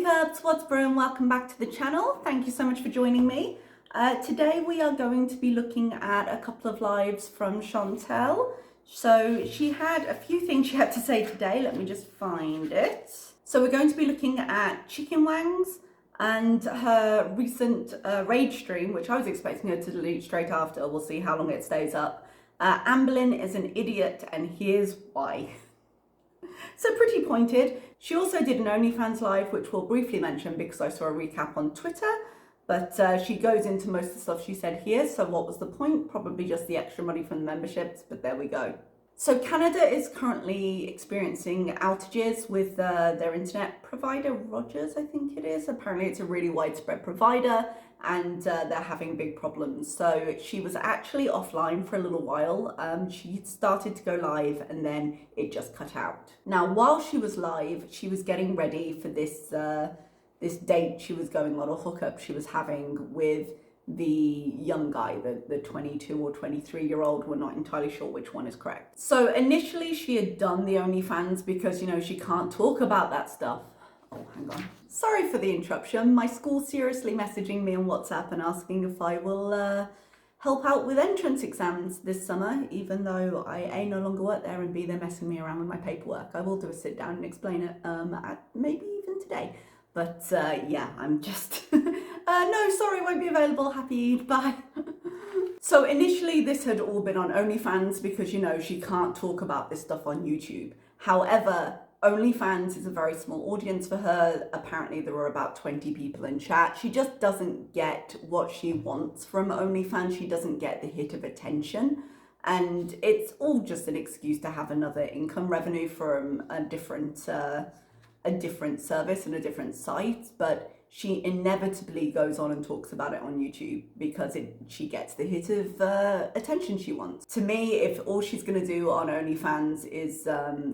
teacups, what's brewing? Welcome back to the channel. Thank you so much for joining me. Today we are going to be looking at a couple of lives from Chantal. So she had a few things she had to say today. Let me just find it. So we're going to be looking at chicken wangs and her recent rage stream, which I was expecting her to delete straight after. We'll see how long it stays up. Amberlynn is an idiot and here's why. So pretty pointed. She also did an OnlyFans live, which we'll briefly mention because I saw a recap on Twitter, but she goes into most of the stuff she said here. So what was the point? Probably just the extra money from the memberships, but there we go. So Canada is currently experiencing outages with their internet provider, Rogers, I think it is. Apparently it's a really widespread provider and they're having big problems. So she was actually offline for a little while. She started to go live and then it just cut out. Now, while she was live, she was getting ready for this, this date she was going on, or hookup she was having with the young guy, the 22 or 23-year-old, we're not entirely sure which one is correct. So initially she had done the OnlyFans because, you know, she can't talk about that stuff. Oh, hang on. Sorry for the interruption. My school's seriously messaging me on WhatsApp and asking if I will help out with entrance exams this summer, even though I A, no longer work there, and B, they're messing me around with my paperwork. I will do a sit down and explain it maybe even today. But yeah, I'm just, no, sorry, won't be available. Happy Eid, bye. So initially this had all been on OnlyFans because, you know, she can't talk about this stuff on YouTube. However, OnlyFans is a very small audience for her. Apparently there were about 20 people in chat. She just doesn't get what she wants from OnlyFans. She doesn't get the hit of attention. And it's all just an excuse to have another income revenue from a different service and a different site, but she inevitably goes on and talks about it on YouTube because she gets the hit of attention she wants. To me, if all she's going to do on OnlyFans is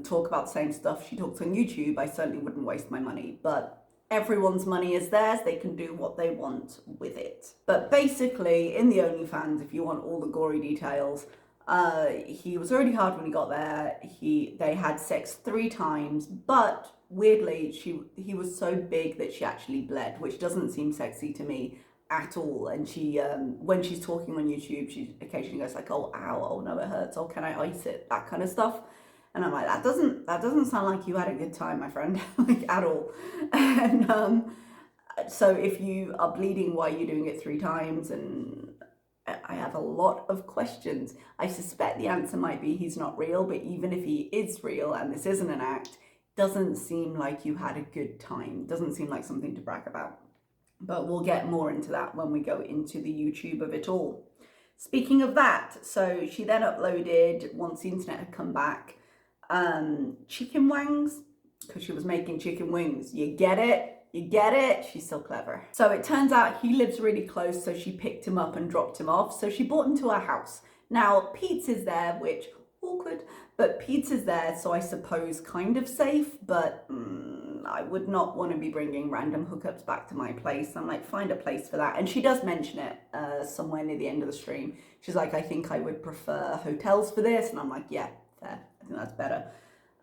talk about the same stuff she talks on YouTube, I certainly wouldn't waste my money, but everyone's money is theirs. They can do what they want with it. But basically, in the OnlyFans, if you want all the gory details, he was already hard when he got there. They had sex 3 times, but weirdly, he was so big that she actually bled, which doesn't seem sexy to me at all. And she, when she's talking on YouTube, she occasionally goes like, "Oh, ow, oh no, it hurts. Oh, can I ice it?" That kind of stuff. And I'm like, that doesn't sound like you had a good time, my friend, like at all. And so if you are bleeding, why are you doing it 3 times? And I have a lot of questions. I suspect the answer might be he's not real, but even if he is real and this isn't an act, doesn't seem like you had a good time. Doesn't seem like something to brag about. But we'll get more into that when we go into the YouTube of it all. Speaking of that, so she then uploaded, once the internet had come back, chicken wangs, because she was making chicken wings. You get it? You get it? She's so clever. So it turns out he lives really close, so she picked him up and dropped him off. So she brought him to her house. Now, Pete's is there, which, awkward, but Pete's is there, so I suppose kind of safe, but I would not want to be bringing random hookups back to my place. I'm like, find a place for that. And she does mention it somewhere near the end of the stream. She's like, I think I would prefer hotels for this. And I'm like, yeah, fair. I think that's better.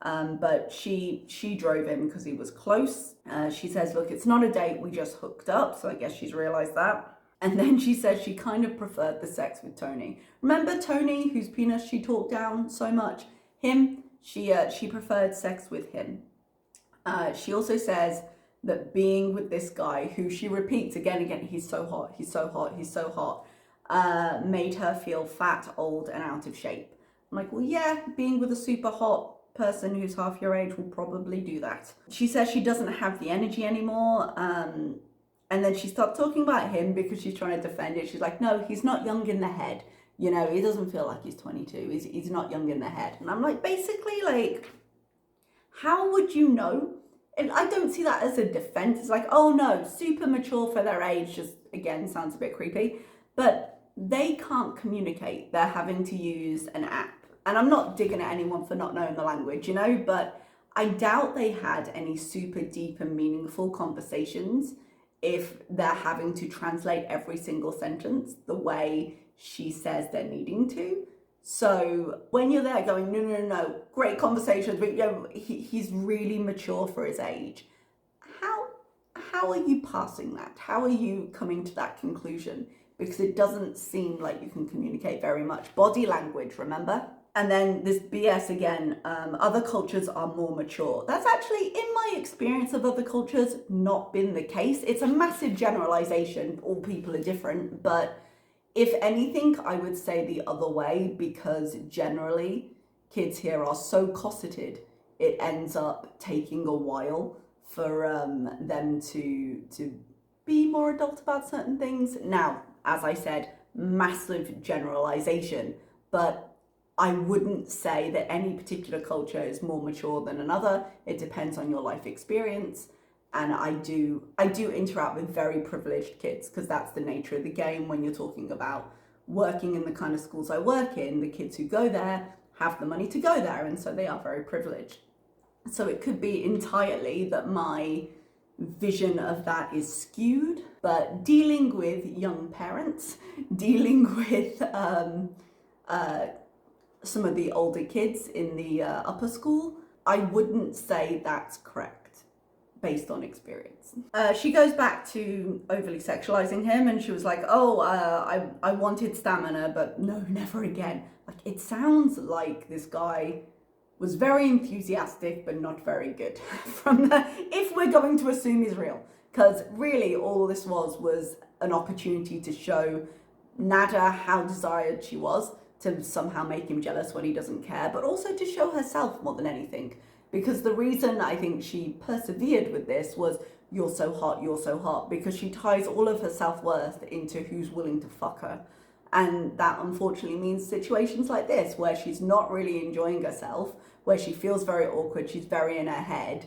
But she drove him because he was close. She says, look, it's not a date, we just hooked up. So I guess she's realized that. And then she says she kind of preferred the sex with Tony. Remember Tony, whose penis she talked down so much? Him, she preferred sex with him. She also says that being with this guy, who she repeats again and again, he's so hot, he's so hot, he's so hot, made her feel fat, old, and out of shape. I'm like, well, yeah, being with a super hot person who's half your age will probably do that. She says she doesn't have the energy anymore. And then she starts talking about him because she's trying to defend it. She's like, no, he's not young in the head. You know, he doesn't feel like he's 22. He's not young in the head. And I'm like, basically, like, how would you know? And I don't see that as a defense. It's like, oh no, super mature for their age, just again, sounds a bit creepy. But they can't communicate. They're having to use an app. And I'm not digging at anyone for not knowing the language, you know, but I doubt they had any super deep and meaningful conversations if they're having to translate every single sentence the way she says they're needing to. So when you're there going, no, great conversations, but you know, he's really mature for his age. how are you passing that? How are you coming to that conclusion? Because it doesn't seem like you can communicate very much. Body language, remember? And then this BS again, other cultures are more mature. That's actually, in my experience of other cultures, not been the case. It's a massive generalization. All people are different. But if anything, I would say the other way, because generally kids here are so cosseted, it ends up taking a while for them to be more adult about certain things. Now, as I said, massive generalization, but I wouldn't say that any particular culture is more mature than another. It depends on your life experience. And I do interact with very privileged kids, because that's the nature of the game when you're talking about working in the kind of schools I work in. The kids who go there have the money to go there, and so they are very privileged. So it could be entirely that my vision of that is skewed, but dealing with young parents, dealing with some of the older kids in the upper school, I wouldn't say that's correct based on experience. She goes back to overly sexualizing him, and she was like, oh, I wanted stamina, but no, never again. Like, it sounds like this guy was very enthusiastic, but not very good from the, if we're going to assume he's real. Because really all this was an opportunity to show Nada how desired she was, to somehow make him jealous when he doesn't care, but also to show herself more than anything. Because the reason I think she persevered with this was, you're so hot, because she ties all of her self-worth into who's willing to fuck her. And that unfortunately means situations like this, where she's not really enjoying herself, where she feels very awkward, she's very in her head,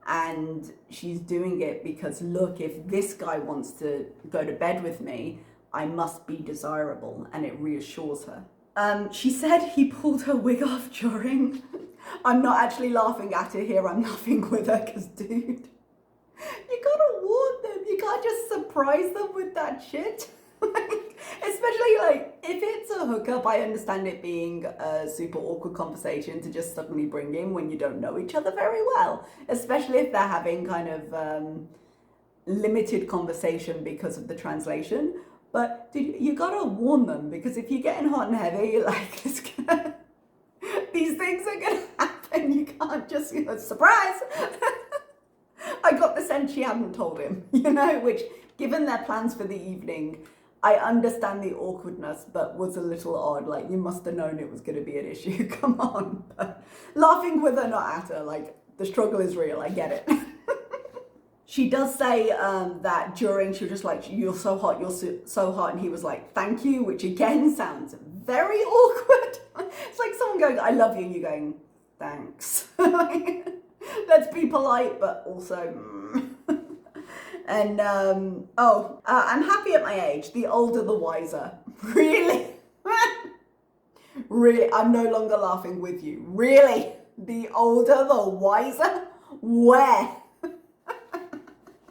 and she's doing it because, look, if this guy wants to go to bed with me, I must be desirable, and it reassures her. She said he pulled her wig off during. I'm not actually laughing at her here, I'm laughing with her, because dude, you gotta warn them, you can't just surprise them with that shit. Like, especially like if it's a hookup, I understand it being a super awkward conversation to just suddenly bring in when you don't know each other very well, especially if they're having kind of limited conversation because of the translation. But dude, you gotta warn them, because if you're getting hot and heavy, like these things are gonna happen. You can't just, surprise. I got the sense she hadn't told him, which, given their plans for the evening, I understand the awkwardness, but was a little odd. Like, you must have known it was going to be an issue. Come on. But laughing with her, not at her. Like, the struggle is real. I get it. She does say that during, she was just like, you're so hot, so hot. And he was like, thank you, which again sounds very awkward. It's like someone going, I love you, and you going, thanks. Let's be polite, but also... And, I'm happy at my age. The older, the wiser. Really? Really? I'm no longer laughing with you. Really? The older, the wiser? Where?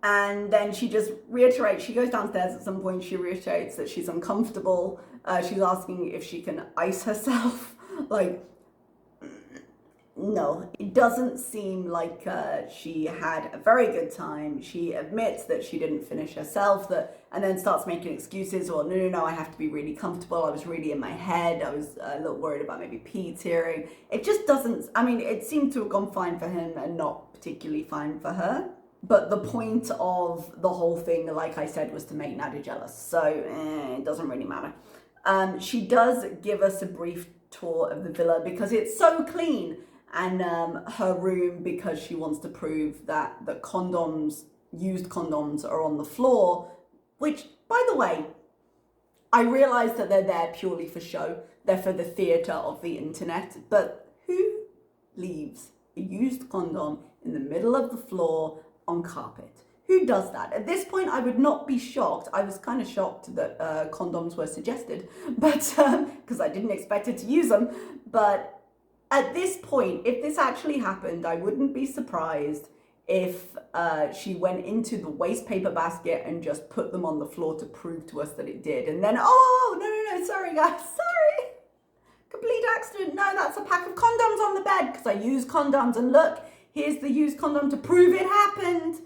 And then she just reiterates, she goes downstairs at some point, she reiterates that she's uncomfortable. She's asking if she can ice herself. Like, no, it doesn't seem like she had a very good time. She admits that she didn't finish herself, and then starts making excuses. Or no, I have to be really comfortable. I was really in my head. I was a little worried about maybe Pete's hearing. It just doesn't, it seemed to have gone fine for him and not particularly fine for her. But the point of the whole thing, like I said, was to make Nada jealous. So it doesn't really matter. She does give us a brief tour of the villa because it's so clean. And her room, because she wants to prove that the used condoms are on the floor, which, by the way, I realise that they're there purely for show. They're for the theatre of the internet. But who leaves a used condom in the middle of the floor on carpet? Who does that? At this point, I would not be shocked. I was kind of shocked that condoms were suggested, but because I didn't expect her to use them. But at this point, if this actually happened, I wouldn't be surprised if she went into the waste paper basket and just put them on the floor to prove to us that it did. And then, no, sorry guys, sorry. Complete accident. No, that's a pack of condoms on the bed because I use condoms. And look, here's the used condom to prove it happened.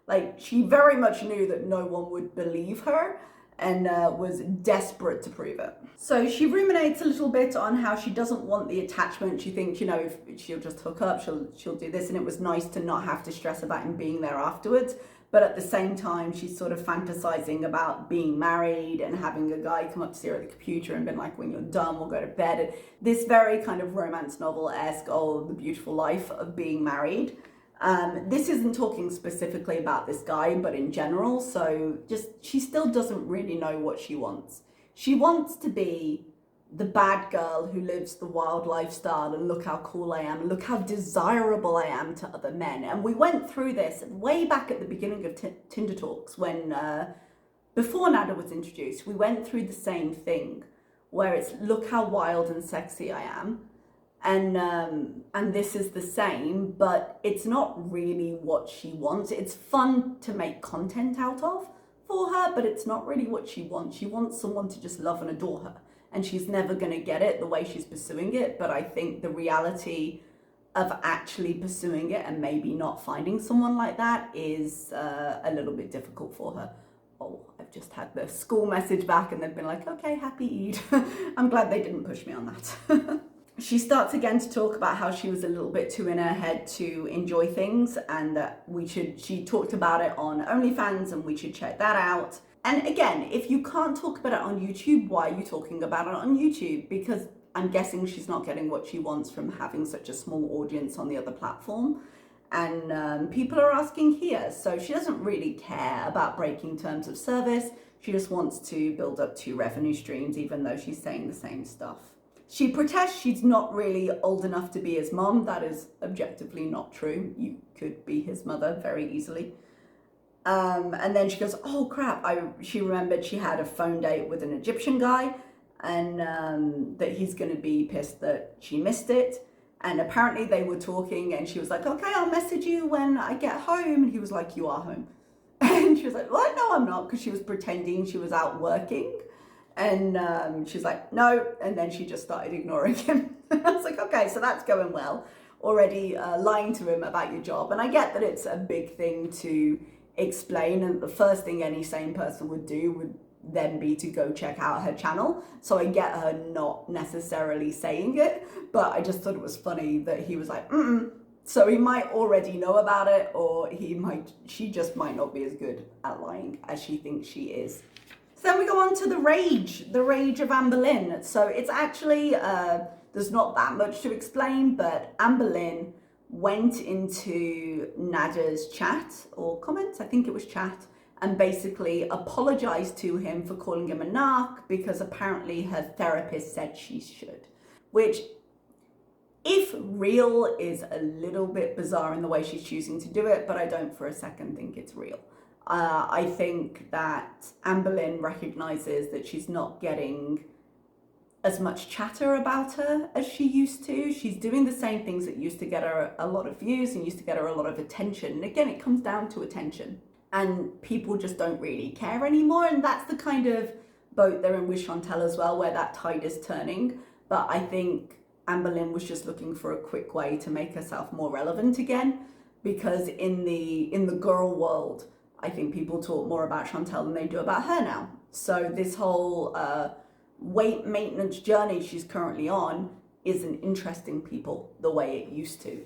Like, she very much knew that no one would believe her and was desperate to prove it. So she ruminates a little bit on how she doesn't want the attachment. She thinks, you know, if she'll just hook up, she'll do this, and it was nice to not have to stress about him being there afterwards. But at the same time, she's sort of fantasizing about being married and having a guy come up to see her at the computer and been like, when you're done, we'll go to bed. And this very kind of romance novel-esque, oh, the beautiful life of being married. This isn't talking specifically about this guy, but in general. So she still doesn't really know what she wants. She wants to be the bad girl who lives the wild lifestyle and look how cool I am, look how desirable I am to other men. And we went through this way back at the beginning of Tinder Talks when, before Nada was introduced, we went through the same thing where it's look how wild and sexy I am. And this is the same, but it's not really what she wants. It's fun to make content out of for her, but it's not really what she wants. She wants someone to just love and adore her. And she's never going to get it the way she's pursuing it. But I think the reality of actually pursuing it and maybe not finding someone like that is a little bit difficult for her. Oh, I've just had the school message back and they've been like, okay, happy Eid. I'm glad they didn't push me on that. She starts again to talk about how she was a little bit too in her head to enjoy things and that she talked about it on OnlyFans and we should check that out. And again, if you can't talk about it on YouTube, why are you talking about it on YouTube? Because I'm guessing she's not getting what she wants from having such a small audience on the other platform. And people are asking here. So she doesn't really care about breaking terms of service. She just wants to build up 2 revenue streams, even though she's saying the same stuff. She protests she's not really old enough to be his mom. That is objectively not true. You could be his mother very easily. And then she goes, oh crap, she remembered she had a phone date with an Egyptian guy and that he's going to be pissed that she missed it. And apparently they were talking and she was like, okay, I'll message you when I get home. And he was like, you are home. And she was like, what? No, I'm not, because she was pretending she was out working. And she's like, no. And then she just started ignoring him. I was like, okay, so that's going well. Already lying to him about your job. And I get that it's a big thing to explain, and the first thing any sane person would do would then be to go check out her channel. So I get her not necessarily saying it, but I just thought it was funny that he was like, so he might already know about it, or she just might not be as good at lying as she thinks she is. So then we go on to the rage of Amber Lynn. So it's actually, there's not that much to explain, but Amber Lynn went into Nada's chat or comments, I think it was chat, and basically apologized to him for calling him a narc because apparently her therapist said she should. Which, if real, is a little bit bizarre in the way she's choosing to do it, but I don't for a second think it's real. I think that Amber Lynn recognizes that she's not getting as much chatter about her as she used to. She's doing the same things that used to get her a lot of views and used to get her a lot of attention. And again, it comes down to attention. And people just don't really care anymore. And that's the kind of boat they're in with Chantal as well, where that tide is turning. But I think Amber Lynn was just looking for a quick way to make herself more relevant again. Because in the girl world, I think people talk more about Chantal than they do about her now. So this whole weight maintenance journey she's currently on isn't interesting people the way it used to.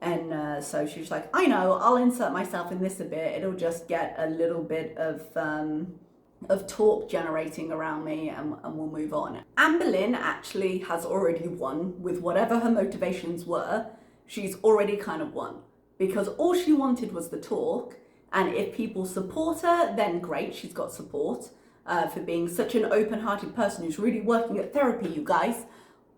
And so she's like, I know, I'll insert myself in this a bit. It'll just get a little bit of talk generating around me and we'll move on. Amber Lynn actually has already won with whatever her motivations were. She's already kind of won because all she wanted was the talk. And if people support her, then great, she's got support. For being such an open-hearted person who's really working at therapy, you guys.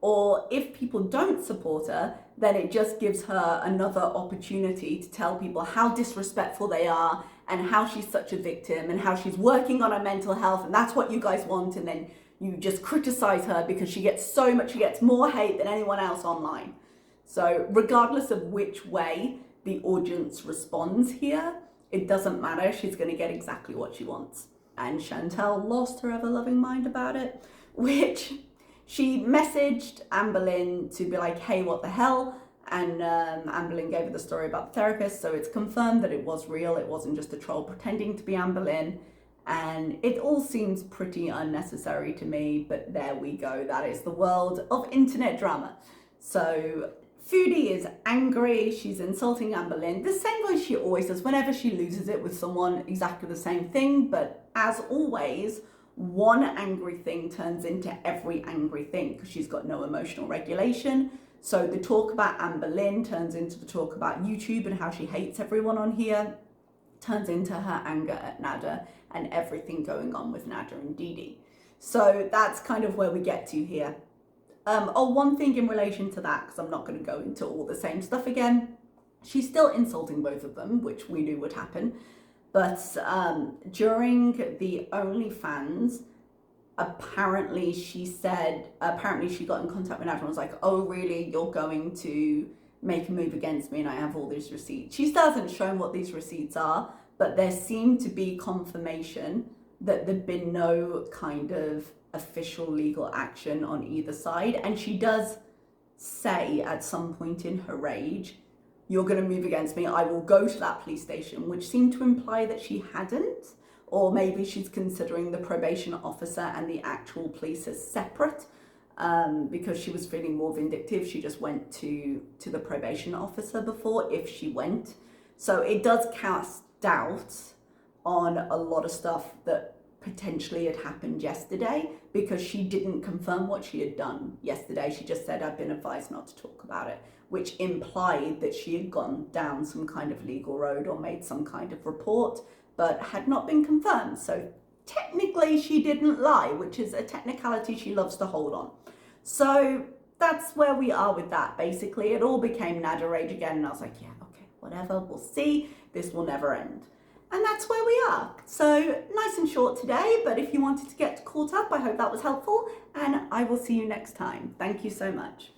Or if people don't support her, then it just gives her another opportunity to tell people how disrespectful they are and how she's such a victim and how she's working on her mental health and that's what you guys want. And then you just criticize her because she gets more hate than anyone else online. So regardless of which way the audience responds here, it doesn't matter. She's going to get exactly what she wants. And Chantal lost her ever-loving mind about it, which she messaged Amber Lynn to be like, hey, what the hell? And Amber Lynn gave her the story about the therapist, so it's confirmed that it was real. It wasn't just a troll pretending to be Amber Lynn. And it all seems pretty unnecessary to me, but there we go. That is the world of internet drama. So Foodie is angry. She's insulting Amber Lynn the same way she always does whenever she loses it with someone, exactly the same thing. But as always, one angry thing turns into every angry thing because she's got no emotional regulation. So the talk about Amber Lynn turns into the talk about YouTube and how she hates everyone on here, turns into her anger at Nada and everything going on with Nada and Didi. So that's kind of where we get to here. One thing in relation to that, because I'm not going to go into all the same stuff again, she's still insulting both of them, which we knew would happen. But during the OnlyFans, apparently she got in contact with Nada and was like, oh really, you're going to make a move against me and I have all these receipts. She still hasn't shown what these receipts are, but there seemed to be confirmation that there'd been no kind of official legal action on either side. And she does say at some point in her rage, you're going to move against me, I will go to that police station, which seemed to imply that she hadn't, or maybe she's considering the probation officer and the actual police as separate, because she was feeling more vindictive. She just went to the probation officer before, if she went. So it does cast doubt on a lot of stuff that potentially had happened yesterday, because she didn't confirm what she had done yesterday. She just said, I've been advised not to talk about it, which implied that she had gone down some kind of legal road or made some kind of report, but had not been confirmed. So technically she didn't lie, which is a technicality she loves to hold on. So that's where we are with that. Basically, it all became Nada rage again, and I was like, yeah, okay, whatever, we'll see. This will never end. And that's where we are. So nice and short today, but if you wanted to get caught up, I hope that was helpful, and I will see you next time. Thank you so much.